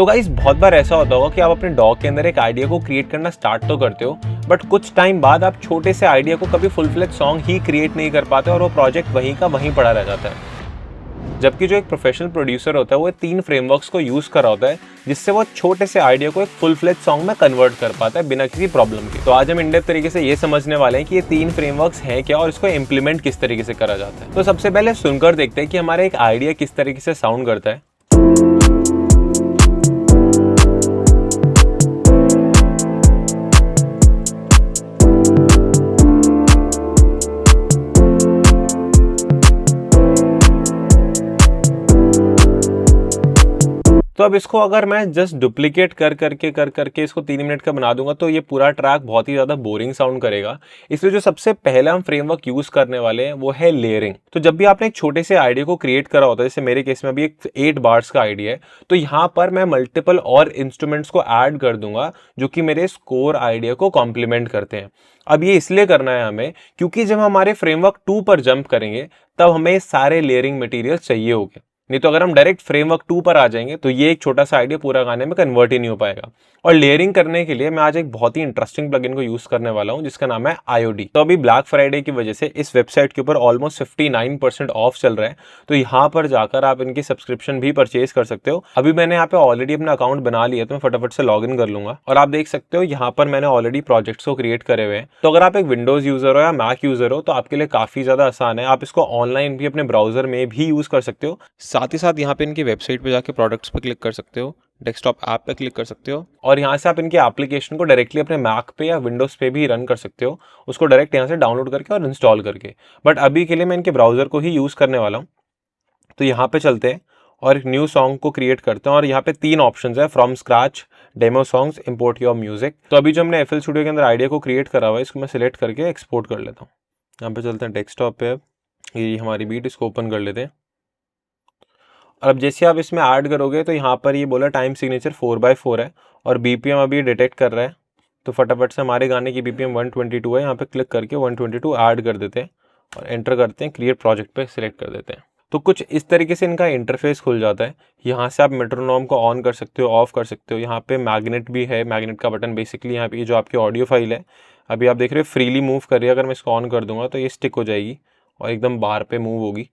तो गाइस बहुत बार ऐसा होता होगा कि आप अपने डॉग के अंदर एक आइडिया को क्रिएट करना स्टार्ट तो करते हो, बट कुछ टाइम बाद आप छोटे से आइडिया को कभी फुल फ्लेज सॉन्ग ही क्रिएट नहीं कर पाते और वो प्रोजेक्ट वहीं का वहीं पड़ा रह जाता है। जबकि जो एक प्रोफेशनल प्रोड्यूसर होता है वो 3 फ्रेमवर्क्स को यूज कर रहा होता है जिससे वो छोटे से आइडिया को एक फुल फ्लेज सॉन्ग में कन्वर्ट कर पाता है बिना किसी प्रॉब्लम के। तो आज हम इन डेप्थ तरीके से ये समझने वाले हैं कि ये 3 फ्रेमवर्क्स हैं क्या और इसको इम्प्लीमेंट किस तरीके से करा जाता है। तो सबसे पहले सुनकर देखते हैं कि हमारा एक आइडिया किस तरीके से साउंड करता है। तो अब इसको अगर मैं जस्ट डुप्लीकेट कर करके इसको 3 मिनट का बना दूंगा तो ये पूरा ट्रैक बहुत ही ज़्यादा बोरिंग साउंड करेगा। इसलिए जो सबसे पहला हम फ्रेमवर्क यूज़ करने वाले हैं वो है लेयरिंग। तो जब भी आपने एक छोटे से आइडिया को क्रिएट करा होता है, जैसे मेरे केस में अभी एक 8 बार्स का आइडिया है, तो यहाँ पर मैं मल्टीपल और इंस्ट्रूमेंट्स को ऐड कर दूंगा जो कि मेरे स्कोर आइडिया को कॉम्प्लीमेंट करते हैं। अब ये इसलिए करना है हमें क्योंकि जब हमारे फ्रेमवर्क 2 पर जंप करेंगे तब हमें सारे लेयरिंग मटेरियल चाहिए होंगे। नहीं तो अगर हम डायरेक्ट फ्रेमवर्क 2 पर आ जाएंगे तो ये एक छोटा सा आइडिया पूरा गाने में कन्वर्ट ही नहीं हो पाएगा। और लेयरिंग करने के लिए मैं आज एक बहुत ही इंटरेस्टिंग प्लगइन को यूज करने वाला हूं जिसका नाम है IOD। तो अभी ब्लैक फ्राइडे की वजह से इस वेबसाइट के ऊपर ऑलमोस्ट 59% ऑफ चल रहा है, तो यहाँ पर जाकर आप इनकी सब्सक्रिप्शन भी परचेज कर सकते हो। अभी मैंने यहाँ पे ऑलरेडी अपना अकाउंट बना लिया तो मैं फटाफट से लॉग इन कर लूंगा और आप देख सकते हो यहाँ पर मैंने ऑलरेडी प्रोजेक्ट्स को क्रिएट करे हुए हैं। तो अगर आप एक विंडोज यूजर हो या मैक यूजर हो तो आपके लिए काफी ज्यादा आसान है। आप इसको ऑनलाइन भी अपने ब्राउजर में भी यूज कर सकते हो। साथ ही साथ यहाँ पे इनकी वेबसाइट पे जाके प्रोडक्ट्स पे क्लिक कर सकते हो, डेस्कटॉप ऐप पे क्लिक कर सकते हो और यहाँ से आप इनके एप्लीकेशन को डायरेक्टली अपने मैक पे या विंडोज पे भी रन कर सकते हो, उसको डायरेक्ट यहाँ से डाउनलोड करके और इंस्टॉल करके। बट अभी के लिए मैं इनके ब्राउजर को ही यूज करने वाला हूँ। तो यहाँ पे चलते हैं और एक न्यू सॉन्ग को क्रिएट करते हैं और यहाँ पे 3 ऑप्शंस है, from scratch, demo songs, import your music. तो अभी जो हमने FL स्टूडियो के अंदर आइडिया को क्रिएट करा हुआ है इसको मैं सिलेक्ट करके एक्सपोर्ट कर लेता हूँ। यहाँ पे चलते हैं डेस्कटॉप पे, अब ये हमारी बीट, इसको ओपन कर लेते हैं। और अब जैसे आप इसमें ऐड करोगे तो यहाँ पर ये बोला टाइम सिग्नेचर 4/4 है और BPM अभी डिटेक्ट कर रहा है। तो फटाफट से हमारे गाने की BPM 122 है, यहाँ पे क्लिक करके 122 ऐड कर देते हैं और एंटर करते हैं, क्रिएट प्रोजेक्ट पे सिलेक्ट कर देते हैं। तो कुछ इस तरीके से इनका इंटरफेस खुल जाता है। यहाँ से आप मेट्रोनॉम को ऑन कर सकते हो, ऑफ कर सकते हो। यहाँ पे मैग्नेट भी है, मैग्नेट का बटन बेसिकली यहाँ पे जो आपकी ऑडियो फाइल है अभी आप देख रहे हो फ्रीली मूव कर रही है। अगर मैं इसको ऑन कर दूंगा तो ये स्टिक हो जाएगी और एकदम बाहर पे मूव होगी।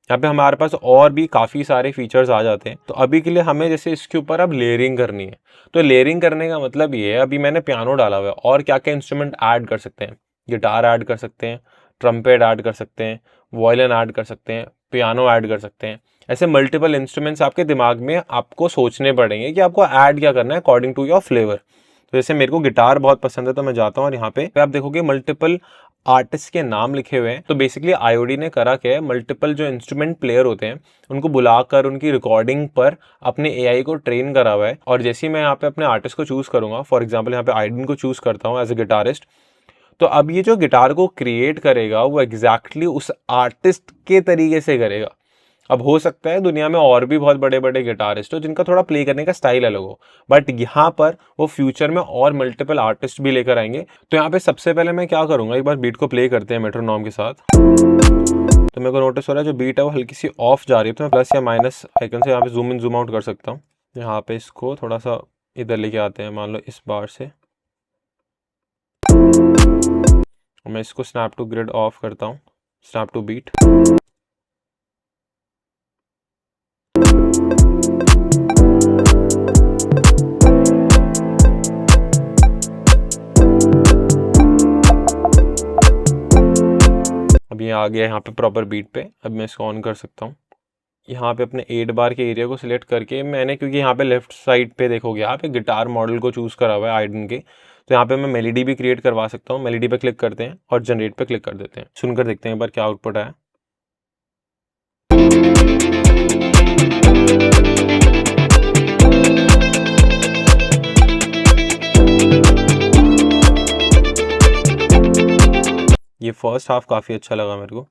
यहाँ पे हमारे पास और भी काफ़ी सारे फीचर्स आ जाते हैं। तो अभी के लिए हमें जैसे इसके ऊपर अब लेयरिंग करनी है, तो लेयरिंग करने का मतलब ये है, अभी मैंने पियानो डाला हुआ है और क्या क्या इंस्ट्रूमेंट ऐड कर सकते हैं, गिटार ऐड कर सकते हैं, ट्रम्पेट ऐड कर सकते हैं, वायलिन ऐड कर सकते हैं, पियानो ऐड कर सकते हैं। ऐसे मल्टीपल इंस्ट्रूमेंट्स आपके दिमाग में आपको सोचने पड़ेंगे कि आपको ऐड क्या करना है अकॉर्डिंग टू योर फ्लेवर। तो जैसे मेरे को गिटार बहुत पसंद है तो मैं जाता हूँ और यहाँ पे आप देखोगे मल्टीपल आर्टिस्ट के नाम लिखे हुए हैं। तो बेसिकली IOD ने करा क्या है, मल्टीपल जो इंस्ट्रूमेंट प्लेयर होते हैं उनको बुलाकर उनकी रिकॉर्डिंग पर अपने AI को ट्रेन करा हुआ है। और जैसे ही मैं यहाँ पे अपने आर्टिस्ट को चूज करूंगा, फॉर एग्जाम्पल यहाँ पे आइडन को चूज करता हूँ एज ए गिटारिस्ट, तो अब ये जो गिटार को क्रिएट करेगा वो एग्जैक्टली उस आर्टिस्ट के तरीके से करेगा। अब हो सकता है दुनिया में और भी बहुत बड़े बड़े गिटारिस्ट हो जिनका थोड़ा प्ले करने का स्टाइल अलग हो, बट यहाँ पर वो फ्यूचर में और मल्टीपल आर्टिस्ट भी लेकर आएंगे। तो यहाँ पे सबसे पहले मैं क्या करूँगा, एक बार बीट को प्ले करते हैं मेट्रोनॉम के साथ। तो मेरे को नोटिस हो रहा है जो बीट है वो हल्की सी ऑफ जा रही है, तो मैं प्लस या माइनस आइकन से यहाँ पे जूम इन जूम आउट कर सकता हूँ। यहाँ पे इसको थोड़ा सा इधर लेके आते हैं, मान लो इस बार से मैं इसको स्नैप टू ग्रिड ऑफ करता हूँ, स्नैप टू बीट। अब ये आ गया यहाँ पे प्रॉपर बीट पे। अब मैं इसको ऑन कर सकता हूँ। यहाँ पे अपने 8 बार के एरिया को सिलेक्ट करके मैंने, क्योंकि यहाँ पे लेफ्ट साइड पे देखोगे आप एक गिटार मॉडल को चूज करा हुआ है आइडन के, तो यहाँ पे मैं मेलोडी भी क्रिएट करवा सकता हूँ। मेलोडी पे क्लिक करते हैं और जनरेट पे क्लिक कर देते हैं। सुनकर देखते हैं एक बार क्या आउटपुट आया। ये फर्स्ट हाफ काफी अच्छा लगा मेरे को।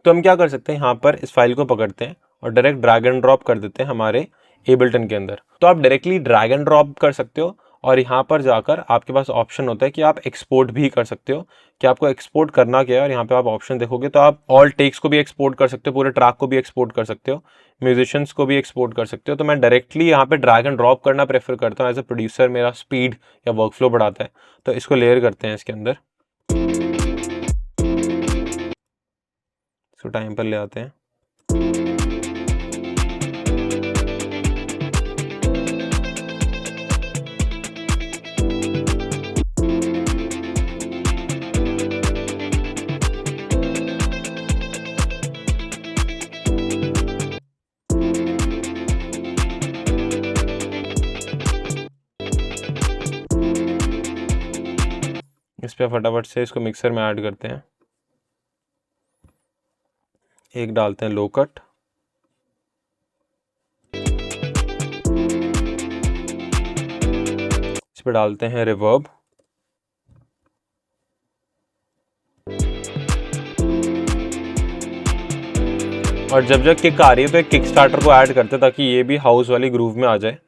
तो हम क्या कर सकते हैं, यहाँ पर इस फाइल को पकड़ते हैं और डायरेक्ट ड्रैग एंड ड्रॉप कर देते हैं हमारे एबल्टन के अंदर। तो आप डायरेक्टली ड्रैग एंड ड्रॉप कर सकते हो और यहाँ पर जाकर आपके पास ऑप्शन होता है कि आप एक्सपोर्ट भी कर सकते हो, कि आपको एक्सपोर्ट करना क्या है। और यहाँ पे आप ऑप्शन देखोगे तो आप ऑल टेक्स को भी एक्सपोर्ट कर सकते हो, पूरे ट्रैक को भी एक्सपोर्ट कर सकते हो, म्यूजिशियंस को भी एक्सपोर्ट कर सकते हो। तो मैं डायरेक्टली यहाँ पे ड्रैग एंड ड्रॉप करना प्रेफर करता हूँ एज अ प्रोड्यूसर, मेरा स्पीड या वर्कफ्लो बढ़ाता है। तो इसको लेयर करते हैं इसके अंदर, इसको टाइम पर ले आते हैं। इस पे फटाफट से इसको मिक्सर में ऐड करते हैं। एक डालते हैं लो कट, इस पे डालते हैं रिवर्ब, और जब जब किक आ रही है तो एक किक स्टार्टर को ऐड करते हैं ताकि ये भी हाउस वाली ग्रूव में आ जाए।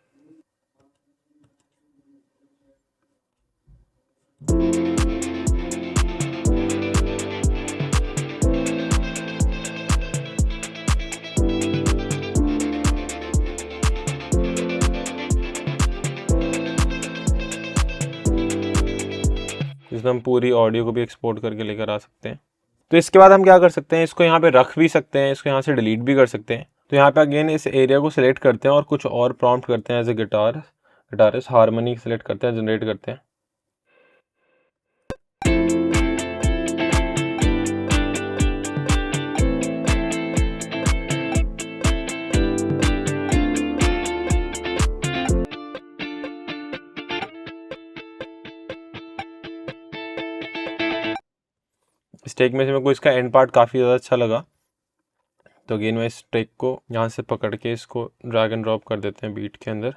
इसमें हम पूरी ऑडियो को भी एक्सपोर्ट करके लेकर आ सकते हैं। तो इसके बाद हम क्या कर सकते हैं, इसको यहाँ पे रख भी सकते हैं, इसको यहाँ से डिलीट भी कर सकते हैं। तो यहाँ पे अगेन इस एरिया को सिलेक्ट करते हैं और कुछ और प्रॉम्प्ट करते हैं as a guitarist, harmony select करते हैं, जनरेट करते हैं। इस टेक में से मेरे को इसका एंड पार्ट काफ़ी ज़्यादा अच्छा लगा, तो अगेन मैं इस टेक को यहाँ से पकड़ के इसको ड्रैग एंड ड्रॉप कर देते हैं बीट के अंदर।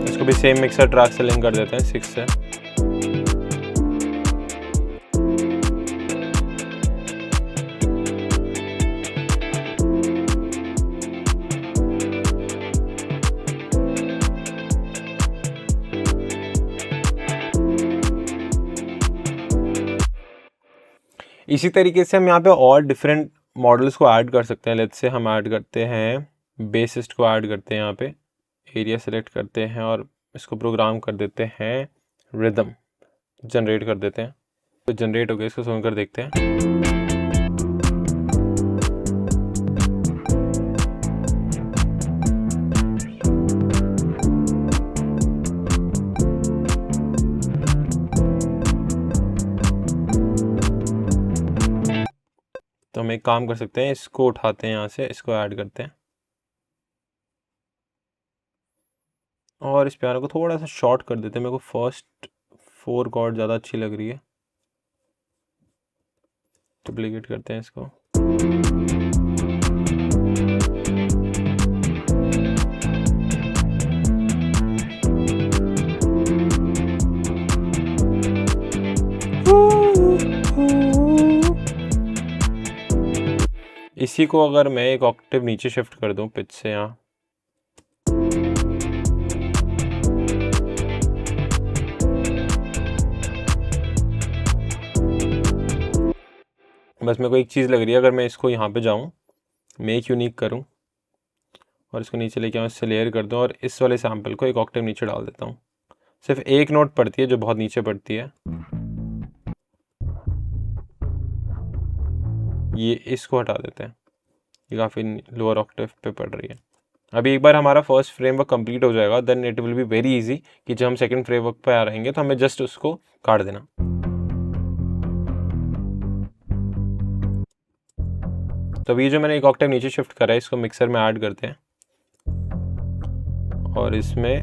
इसको भी सेम मिक्सर ट्रैक से लिंक कर देते हैं 6 से। इसी तरीके से हम यहाँ पे और डिफरेंट मॉडल्स को ऐड कर सकते हैं। लेट्स से हम ऐड करते हैं बेसिस्ट को, ऐड करते हैं यहाँ पे, एरिया सेलेक्ट करते हैं और इसको प्रोग्राम कर देते हैं रिदम, जनरेट कर देते हैं। तो जनरेट हो गया, इसको सुनकर देखते हैं। तो हम एक काम कर सकते हैं, इसको उठाते हैं यहाँ से, इसको ऐड करते हैं और इस पियानो को थोड़ा सा शॉर्ट कर देते हैं। मेरे को फर्स्ट 4 कॉर्ड ज़्यादा अच्छी लग रही है। डुप्लीकेट करते हैं इसको। इसी को अगर मैं एक ऑक्टेव नीचे शिफ्ट कर दूं पिच से यहाँ, बस मेरे को एक चीज़ लग रही है, अगर मैं इसको यहाँ पे जाऊँ, मेक यूनिक करूँ और इसको नीचे लेके आऊँ, इससे लेयर कर दूँ और इस वाले सैम्पल को एक ऑक्टेव नीचे डाल देता हूँ। सिर्फ एक नोट पड़ती है जो बहुत नीचे पड़ती है, ये इसको हटा देते हैं, ये काफ़ी लोअर ऑक्टेव पे पड़ रही है। अभी एक बार हमारा फर्स्ट फ्रेमवर्क कंप्लीट हो जाएगा, then it will be very easy कि जब हम सेकंड फ्रेमवर्क पे आ रहेंगे तो हमें जस्ट उसको काट देना। तो अभी जो मैंने एक ऑक्टेव नीचे शिफ्ट करा है, इसको मिक्सर में ऐड करते हैं और इसमें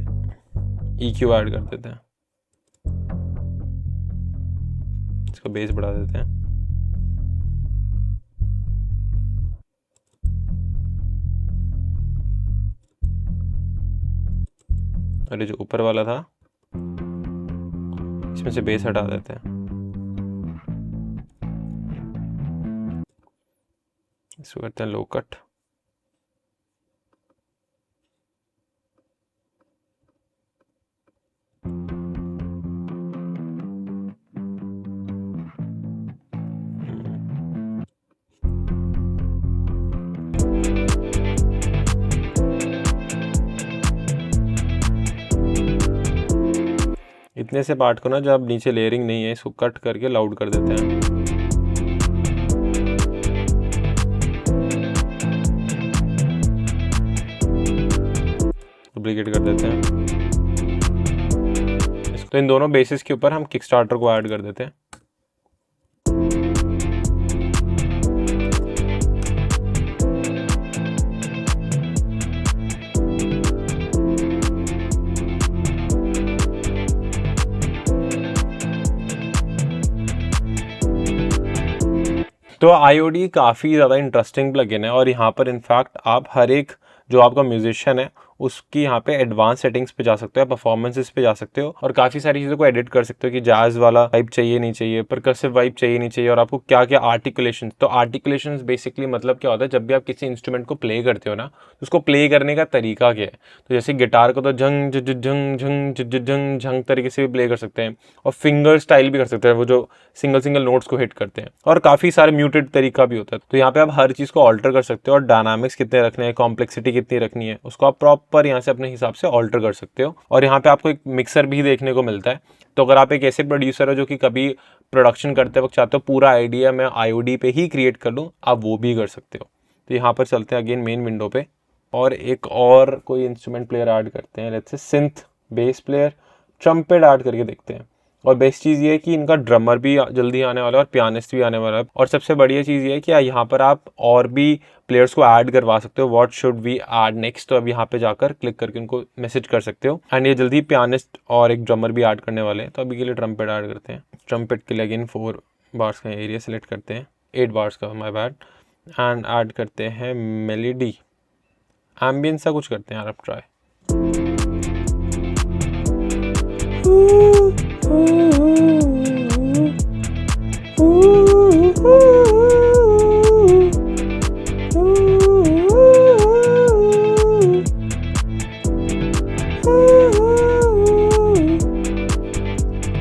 EQ ऐड कर देते हैं, इसका बेस बढ़ा देते हैं। और ये जो ऊपर वाला था इसमें से बेस हटा देते हैं, इसको करते हैं लो कट। इतने से पार्ट को ना, जब नीचे लेयरिंग नहीं है, इसको कट करके लाउड कर देते हैं। डुप्लीकेट कर देते हैं इसको। तो इन दोनों बेसिस के ऊपर हम किक स्टार्टर को ऐड कर देते हैं। तो IOD काफ़ी ज़्यादा इंटरेस्टिंग प्लगइन है और यहाँ पर इनफैक्ट आप हर एक जो आपका म्यूजिशियन है उसकी यहाँ पे एडवांस सेटिंग्स पे जा सकते हो, परफॉर्मेंसेस पे जा सकते हो और काफ़ी सारी चीज़ों को एडिट कर सकते हो कि जैज़ वाला वाइब चाहिए नहीं चाहिए, परकसिव वाइब चाहिए नहीं चाहिए, और आपको क्या क्या आर्टिकुलेशन। तो आर्टिकुलेशन बेसिकली मतलब क्या होता है, जब भी आप किसी इंस्ट्रूमेंट को प्ले करते हो ना, तो उसको प्ले करने का तरीका क्या है। तो जैसे गिटार को तो झंग झंग झंग झंग झंग तरीके से भी प्ले कर सकते हैं और फिंगर स्टाइल भी कर सकते हैं, वो जो सिंगल सिंगल नोट्स को हिट करते हैं, और काफ़ी सारे म्यूटेड तरीका भी होता है। तो यहाँ पे आप हर चीज़ को ऑल्टर कर सकते हो और डायनामिक्स कितने रखने हैं, कॉम्प्लेक्सिटी कितनी रखनी है, उसको आप प्रॉपर यहाँ से अपने हिसाब से ऑल्टर कर सकते हो। और यहाँ पे आपको एक मिक्सर भी देखने को मिलता है। तो अगर आप एक ऐसे प्रोड्यूसर हो जो कि कभी प्रोडक्शन करते वक्त चाहते हो पूरा आइडिया मैं IOD पे ही क्रिएट कर लूँ, आप वो भी कर सकते हो। तो यहाँ पर चलते हैं अगेन मेन विंडो पे और एक और कोई इंस्ट्रूमेंट प्लेयर ऐड करते हैं, let's say synth base player, trumpet add करके देखते हैं। और बेस्ट चीज़ ये है कि इनका ड्रमर भी जल्दी आने वाला है और पियानिस्ट भी आने वाला है। और सबसे बढ़िया चीज़ ये है कि यहाँ पर आप और भी प्लेयर्स को ऐड करवा सकते हो। What should we add next, तो अब यहाँ पे जाकर क्लिक करके उनको मैसेज कर सकते हो। एंड ये जल्दी पियानिस्ट और एक ड्रमर भी ऐड करने वाले हैं। तो अभी के लिए ट्रम्पेट ऐड करते हैं। ट्रम्पेट के लिए अगेन 4 बार्स का एरिया सेलेक्ट करते हैं, 8 बार्स का, माय बैड। एंड ऐड करते हैं मेलेडी, एम्बियंस सा कुछ करते हैं यार, आप ट्राई।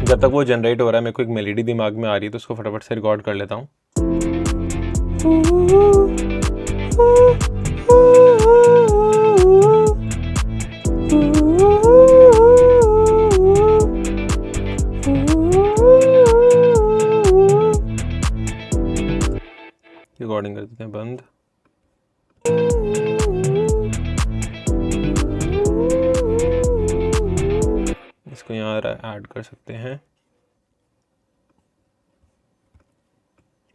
जब तक वो जनरेट हो रहा है, मेरे को एक मेलोडी दिमाग में आ रही है, तो उसको फटाफट से रिकॉर्ड कर लेता हूँ। रिकॉर्डिंग कर देते हैं बंद। इसको यहाँ ऐड कर सकते हैं।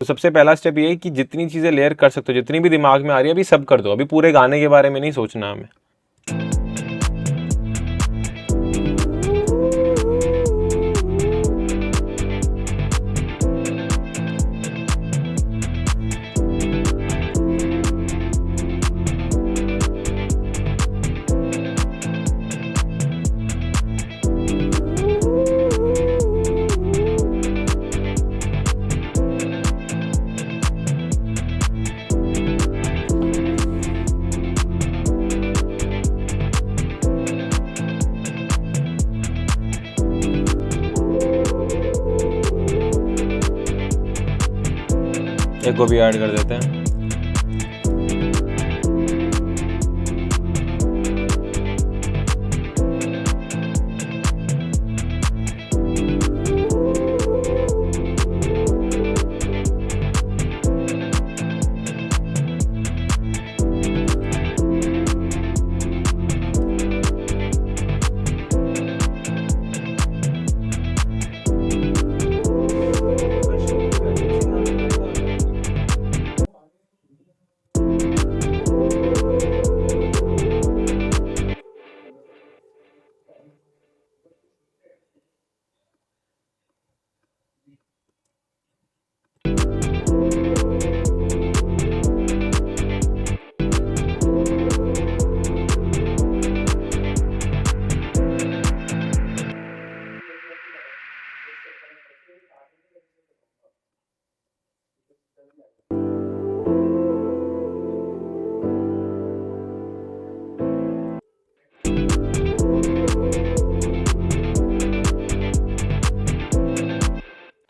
तो सबसे पहला स्टेप ये है कि जितनी चीज़ें लेयर कर सकते हो, जितनी भी दिमाग में आ रही है अभी सब कर दो। अभी पूरे गाने के बारे में नहीं सोचना हमें। एक को भी ऐड कर देते हैं।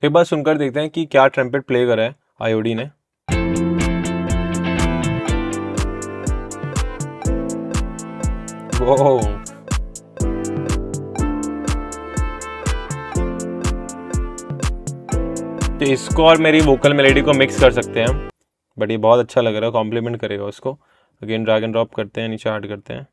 एक बार सुनकर देखते हैं कि क्या ट्रम्पेट प्ले करा है आईओडी ने। वो तो इसको और मेरी वोकल मेलेडी को मिक्स कर सकते हैं, बट ये बहुत अच्छा लग रहा है, कॉम्प्लीमेंट करेगा उसको। अगेन ड्रैग एंड ड्रॉप करते हैं, नीचे ऐड करते हैं।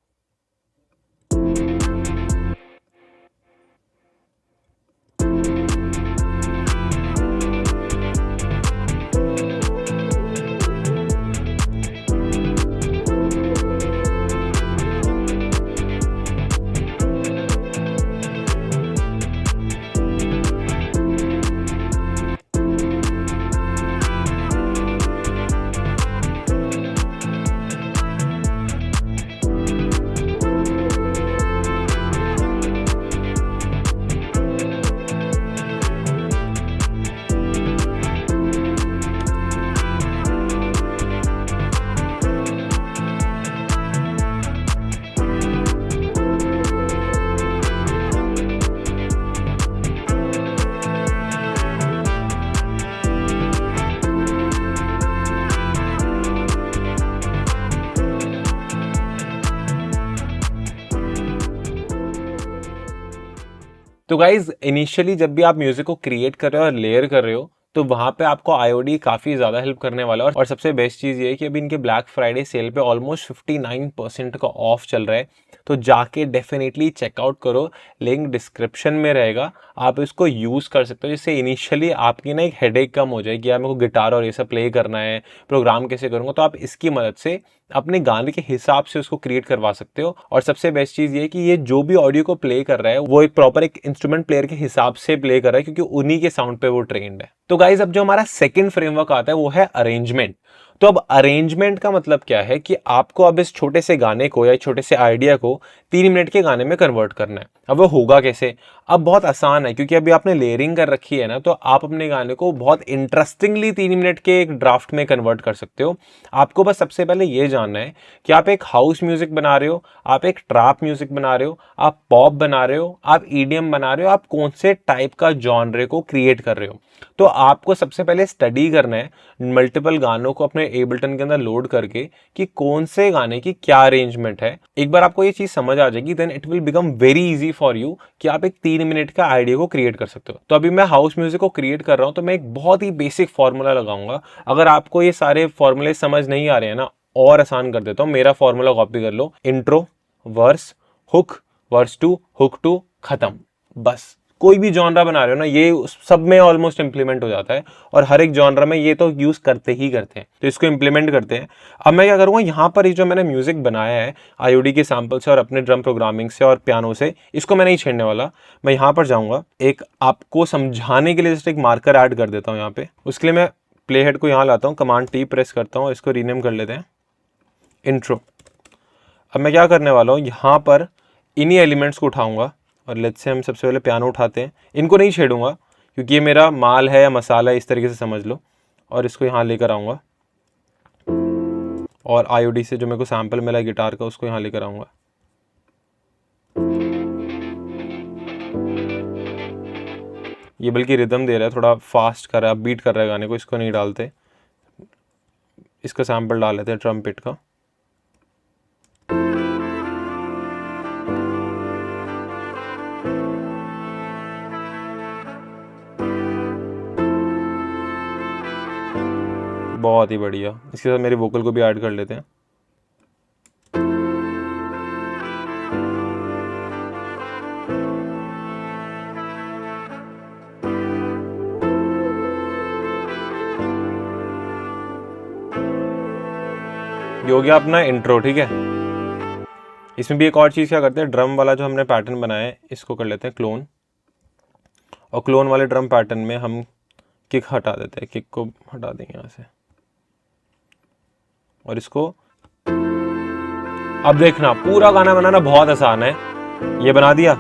तो गाइज इनिशियली जब भी आप म्यूजिक को क्रिएट कर रहे हो और लेयर कर रहे हो तो वहां पे आपको आईओडी काफी ज्यादा हेल्प करने वाला है। और सबसे बेस्ट चीज ये है कि अभी इनके ब्लैक फ्राइडे सेल पे ऑलमोस्ट 59% का ऑफ चल रहा है, तो जाके डेफिनेटली चेकआउट करो, लिंक डिस्क्रिप्शन में रहेगा, आप इसको यूज कर सकते हो, जिससे इनिशियली आपकी ना एक हेडेक कम हो जाएगी, यार मेरे को गिटार और ये सब प्ले करना है, प्रोग्राम कैसे करूंगा, तो आप इसकी मदद से अपने गाने के हिसाब से उसको क्रिएट करवा सकते हो। और सबसे बेस्ट चीज ये कि ये जो भी ऑडियो को प्ले कर रहा है वो एक प्रॉपर एक इंस्ट्रूमेंट प्लेयर के हिसाब से प्ले कर रहा है, क्योंकि उन्हीं के साउंड पे वो ट्रेंड है। तो गाइज अब जो हमारा सेकंड फ्रेमवर्क आता है वो है अरेंजमेंट। तो अब अरेंजमेंट का मतलब क्या है कि आपको अब इस छोटे से गाने को या छोटे से आइडिया को 3 मिनट के गाने में कन्वर्ट करना है। अब वो होगा कैसे? अब बहुत आसान है, क्योंकि अभी आपने लेयरिंग कर रखी है ना, तो आप अपने गाने को बहुत इंटरेस्टिंगली 3 मिनट के एक ड्राफ्ट में कन्वर्ट कर सकते हो। आपको बस सबसे पहले ये जानना है कि आप एक हाउस म्यूजिक बना रहे हो, आप एक ट्रैप म्यूजिक बना रहे हो, आप पॉप बना रहे हो, आप ईडीएम बना रहे हो, आप कौन से टाइप का जॉनरे को क्रिएट कर रहे हो। तो आपको सबसे पहले स्टडी करना है मल्टीपल गानों को अपने एबल्टन के अंदर लोड करके कि कौन से गाने की क्या अरेंजमेंट है। एक बार आपको ये चीज समझ आ जाएगी, then it will become very easy for you कि आप एक 3 मिनट का आइडिया को क्रिएट कर सकते हो। तो अभी मैं हाउस म्यूजिक को क्रिएट कर रहा हूं, तो मैं एक बहुत ही बेसिक फॉर्मूला लगाऊंगा। अगर आपको ये सारे फॉर्मूले समझ नहीं आ रहे हैं ना, और आसान कर देता हूं, मेरा फॉर्मूला कॉपी कर लो, intro, verse, hook, verse 2, hook 2, खत्म। बस कोई भी जॉनरा बना रहे हो ना, ये सब में ऑलमोस्ट इंप्लीमेंट हो जाता है, और हर एक जॉनरा में ये तो यूज करते ही करते हैं। तो इसको इंप्लीमेंट करते हैं। अब मैं क्या करूंगा, यहाँ पर ये जो मैंने म्यूजिक बनाया है आईओडी के सैंपल से और अपने ड्रम प्रोग्रामिंग से और पियानो से, इसको मैं नहीं छेड़ने वाला। मैं यहाँ पर जाऊंगा, एक आपको समझाने के लिए जस्ट एक मार्कर ऐड कर देता हूँ यहाँ पे। उसके लिए मैं प्ले हेड को यहाँ लाता हूँ, कमांड टी प्रेस करता हूँ, इसको रीनेम कर लेते हैं इंट्रो। अब मैं क्या करने वाला हूँ, यहाँ पर इन्हीं एलिमेंट्स को उठाऊंगा, और लेट्स से हम सबसे पहले पियानो उठाते हैं। इनको नहीं छेड़ूंगा क्योंकि ये मेरा माल है या मसाला है, इस तरीके से समझ लो। और इसको यहाँ लेकर आऊँगा, और आईओडी से जो मेरे को सैंपल मिला है गिटार का, उसको यहाँ लेकर आऊँगा। ये बल्कि रिदम दे रहा है, थोड़ा फास्ट कर रहा है, बीट कर रहा है गाने को, इसको नहीं डालते, इसका सैंपल डाल लेते हैं ट्रम्पेट का। बहुत ही बढ़िया। इसके साथ मेरी वोकल को भी ऐड कर लेते हैं। ये हो गया अपना इंट्रो, ठीक है। इसमें भी एक और चीज़ क्या करते हैं, ड्रम वाला जो हमने पैटर्न बनाया है इसको कर लेते हैं क्लोन, और क्लोन वाले ड्रम पैटर्न में हम किक हटा देते हैं, किक को हटा देंगे यहाँ से, और इसको अब देखना पूरा गाना बनाना बहुत आसान है। ये बना दिया,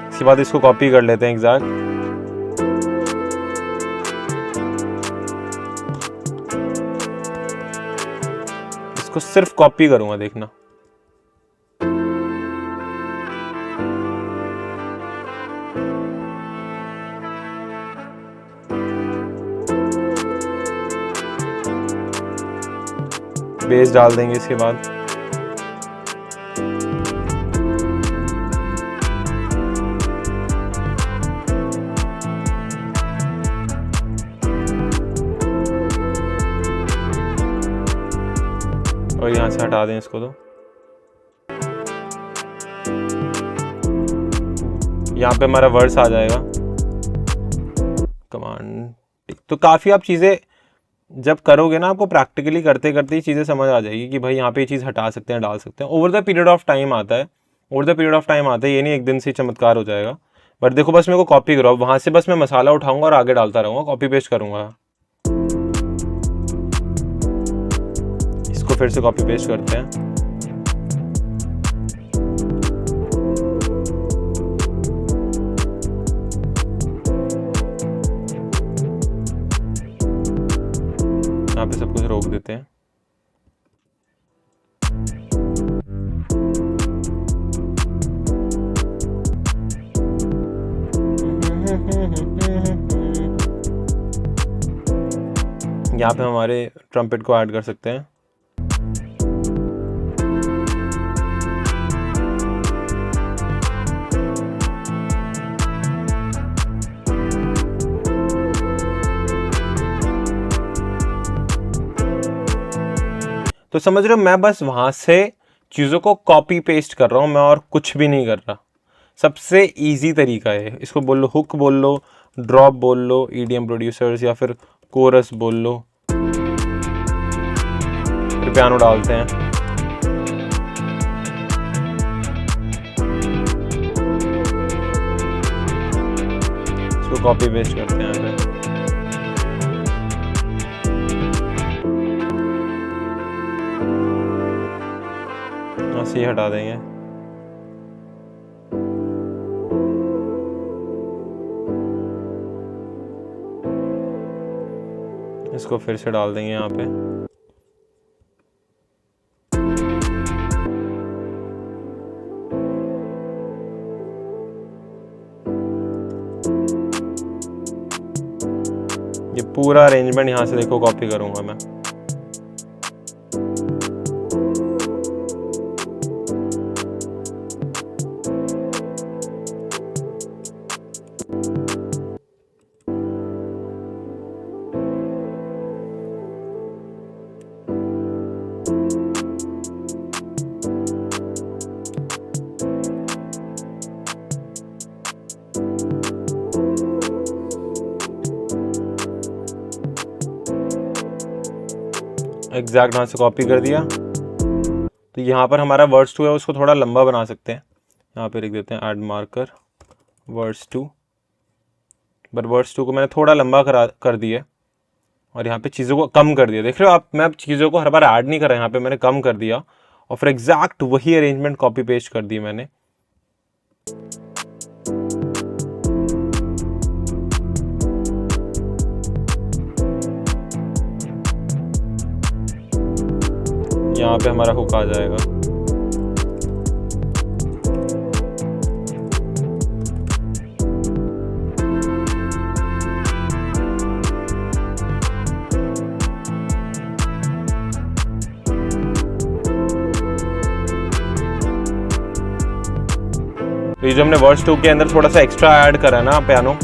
इसके बाद इसको कॉपी कर लेते हैं एग्जैक्ट, इसको सिर्फ कॉपी करूंगा, देखना। बेस डाल देंगे इसके बाद। और यहाँ से हटा दें इसको। तो यहाँ पे हमारा वर्ड्स आ जाएगा, कमांड। तो काफ़ी आप चीज़ें जब करोगे ना, आपको प्रैक्टिकली करते करते ही चीज़ें समझ आ जाएगी कि भाई यहाँ पे ये चीज़ हटा सकते हैं, डाल सकते हैं। Over the period of time आता है, over the period of time आता है, ये नहीं एक दिन से चमत्कार हो जाएगा। बट देखो बस मेरे को कॉपी करो, वहाँ से बस मैं मसाला उठाऊंगा और आगे डालता रहूँगा, कॉपी पेस्ट करूँगा। इसको फिर से कॉपी पेस्ट करते हैं। यहाँ पे सब कुछ रोक देते हैं। यहाँ पे हमारे ट्रम्पेट को ऐड कर सकते हैं। तो समझ रहे हो, मैं बस वहां से चीज़ों को कॉपी पेस्ट कर रहा हूँ, मैं और कुछ भी नहीं कर रहा। सबसे इजी तरीका है, इसको बोल लो हुक बोल लो, ड्रॉप बोल लो, ईडीएम प्रोड्यूसर्स, या फिर कोरस बोल लो। फिर पियानो डालते हैं। इसको कॉपी पेस्ट करते हैं यहाँ पे। से हटा देंगे। इसको फिर से डाल देंगे यहाँ पे। ये पूरा अरेंजमेंट यहाँ से देखो कॉपी करूंगा मैं। एग्जैक्ट यहाँ से कॉपी कर दिया। तो यहाँ पर हमारा वर्ड्स 2 है, उसको थोड़ा लंबा बना सकते हैं। यहाँ पे लिख देते हैं add marker words 2। But words 2 को मैंने थोड़ा लंबा कर दिया और यहाँ पे चीज़ों को कम कर दिया। देख रहे हो आप, मैं चीज़ों को हर बार ऐड नहीं कर रहा, यहाँ पे मैंने कम कर दिया और फिर एग्जैक्ट वही अरेंजमेंट कॉपी पेस्ट कर दी मैंने। यहाँ पे हमारा हुक आ जाएगा। तो ये जो हमने वर्स 2 के अंदर थोड़ा सा एक्स्ट्रा ऐड करा ना पियानो,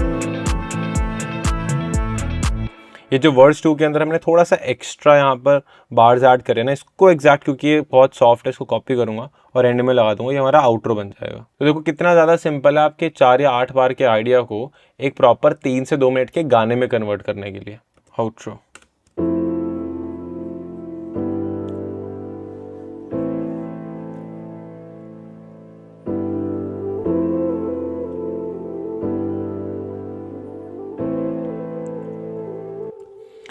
ये जो वर्स 2 के अंदर हमने थोड़ा सा एक्स्ट्रा यहाँ पर बार्स ऐड करे ना, इसको एग्जैक्ट, क्योंकि ये बहुत सॉफ्ट है, इसको कॉपी करूंगा और एंड में लगा दूंगा, ये हमारा आउट्रो बन जाएगा। तो देखो कितना ज़्यादा सिंपल है आपके 4 या 8 बार के आइडिया को एक प्रॉपर 3 से 2 मिनट के गाने में कन्वर्ट करने के लिए। आउट्रो।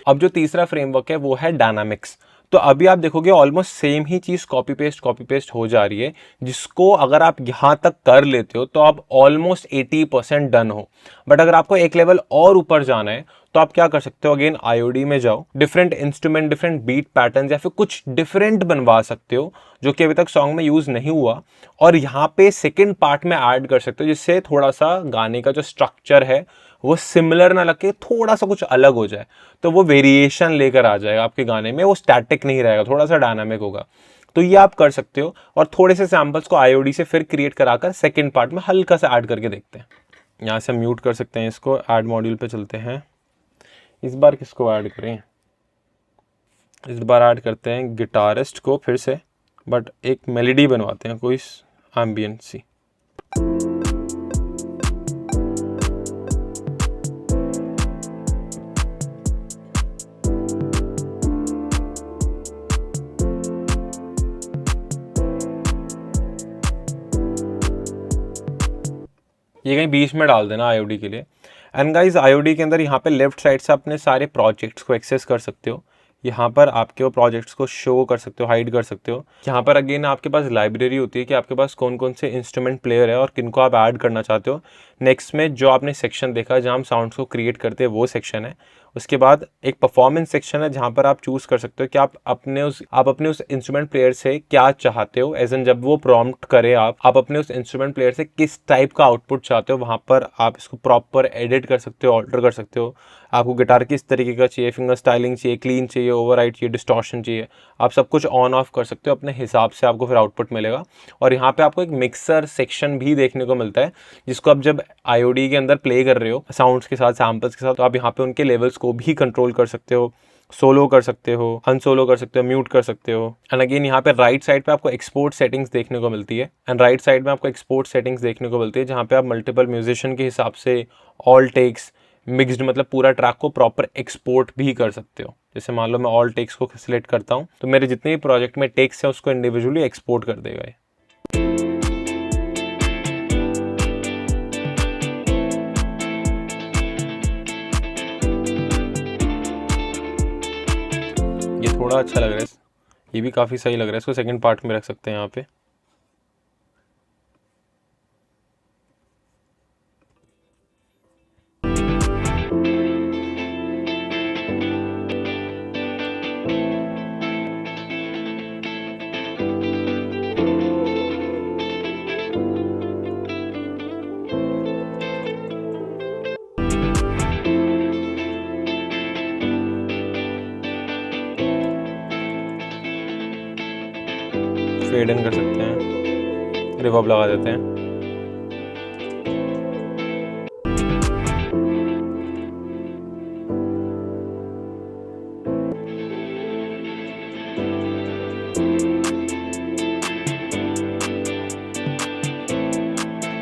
अब जो तीसरा फ्रेमवर्क है वो है डायनामिक्स। तो अभी आप देखोगे ऑलमोस्ट सेम ही चीज़ कॉपी पेस्ट हो जा रही है, जिसको अगर आप यहाँ तक कर लेते हो तो आप ऑलमोस्ट 80% डन हो। बट अगर आपको एक लेवल और ऊपर जाना है तो आप क्या कर सकते हो, अगेन IOD में जाओ, different instrument, different beat pattern या फिर कुछ डिफरेंट बनवा सकते हो जो कि अभी तक सॉन्ग में यूज नहीं हुआ, और यहाँ पे सेकेंड पार्ट में ऐड कर सकते हो, जिससे थोड़ा सा गाने का जो स्ट्रक्चर है वो सिमिलर ना लगे, थोड़ा सा कुछ अलग हो जाए, तो वो वेरिएशन लेकर आ जाएगा आपके गाने में, वो स्टैटिक नहीं रहेगा, थोड़ा सा डायनामिक होगा। तो ये आप कर सकते हो, और थोड़े से सैम्पल्स को IOD से फिर क्रिएट कराकर सेकेंड पार्ट में हल्का सा ऐड करके देखते हैं। यहाँ से म्यूट कर सकते हैं इसको, ऐड मॉड्यूल पे चलते हैं। इस बार किसको ऐड करें, इस बार ऐड करते हैं गिटारिस्ट को फिर से, बट एक मेलोडी बनवाते हैं कोई एम्बियंट सी। ये कहीं बीच में डाल देना IOD के लिए। एंड गाइज IOD के अंदर यहाँ पे लेफ्ट साइड से अपने सारे प्रोजेक्ट्स को एक्सेस कर सकते हो। यहाँ पर आपके वो प्रोजेक्ट्स को शो कर सकते हो, हाइड कर सकते हो। यहाँ पर अगेन आपके पास लाइब्रेरी होती है कि आपके पास कौन कौन से इंस्ट्रूमेंट प्लेयर है और किनको आप ऐड करना चाहते हो। नेक्स्ट में जो आपने सेक्शन देखा जहाँ हम साउंड्स को क्रिएट करते हैं वो सेक्शन है। उसके बाद एक परफॉर्मेंस सेक्शन है जहाँ पर आप चूज कर सकते हो कि आप अपने उस इंस्ट्रूमेंट प्लेयर से क्या चाहते हो, एज एन जब वो प्रॉम्प्ट करे आप अपने उस इंस्ट्रूमेंट प्लेयर से किस टाइप का आउटपुट चाहते हो, वहाँ पर आप इसको प्रॉपर एडिट कर सकते हो, ऑल्टर कर सकते हो। आपको गिटार किस तरीके का चाहिए, फिंगर स्टाइलिंग चाहिए, क्लीन चाहिए, ओवरराइड चाहिए, डिस्टॉर्शन चाहिए, आप सब कुछ ऑन ऑफ कर सकते हो अपने हिसाब से, आपको फिर आउटपुट मिलेगा। और यहाँ पे आपको एक मिक्सर सेक्शन भी देखने को मिलता है, जिसको आप जब IOD के अंदर प्ले कर रहे हो साउंड्स के साथ, सैम्पल्स के साथ, तो आप यहाँ पे उनके लेवल्स को भी कंट्रोल कर सकते हो, सोलो कर सकते हो, अनसोलो कर सकते हो, म्यूट कर सकते हो। एंड अगेन यहाँ पे राइट साइड पे आपको एक्सपोर्ट सेटिंग्स देखने को मिलती है, जहाँ पे आप मल्टीपल म्यूजिशियन के हिसाब से ऑल टेक्स, मिक्स्ड मतलब पूरा ट्रैक को प्रॉपर एक्सपोर्ट भी कर सकते हो। जैसे मान लो मैं ऑल टेक्स को सिलेक्ट करता हूँ तो मेरे जितने भी प्रोजेक्ट में टेक्स है उसको इंडिविजुअली एक्सपोर्ट कर देगा ये थोड़ा अच्छा लग रहा है, ये भी काफ़ी सही लग रहा है, इसको सेकंड पार्ट में रख सकते हैं यहाँ पे। फेड इन कर सकते हैं, रिवर्ब लगा देते हैं।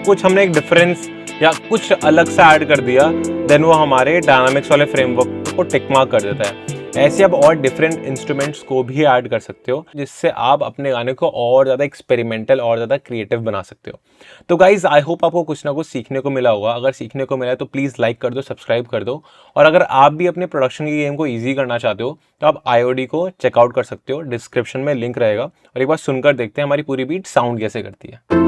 कुछ हमने एक डिफरेंस या कुछ अलग सा ऐड कर दिया, देन वो हमारे डायनामिक्स वाले फ्रेमवर्क को टिक मार्क कर देता है। ऐसे आप और डिफरेंट इंस्ट्रूमेंट्स को भी ऐड कर सकते हो, जिससे आप अपने गाने को और ज़्यादा एक्सपेरिमेंटल और ज़्यादा क्रिएटिव बना सकते हो। तो गाइज आई होप आपको कुछ ना कुछ सीखने को मिला होगा। अगर सीखने को मिला है तो प्लीज़ लाइक कर दो, सब्सक्राइब कर दो। और अगर आप भी अपने प्रोडक्शन की गेम को ईजी करना चाहते हो तो आप IOD को चेकआउट कर सकते हो, डिस्क्रिप्शन में लिंक रहेगा। और एक बार सुनकर देखते हैं हमारी पूरी बीट साउंड कैसे करती है।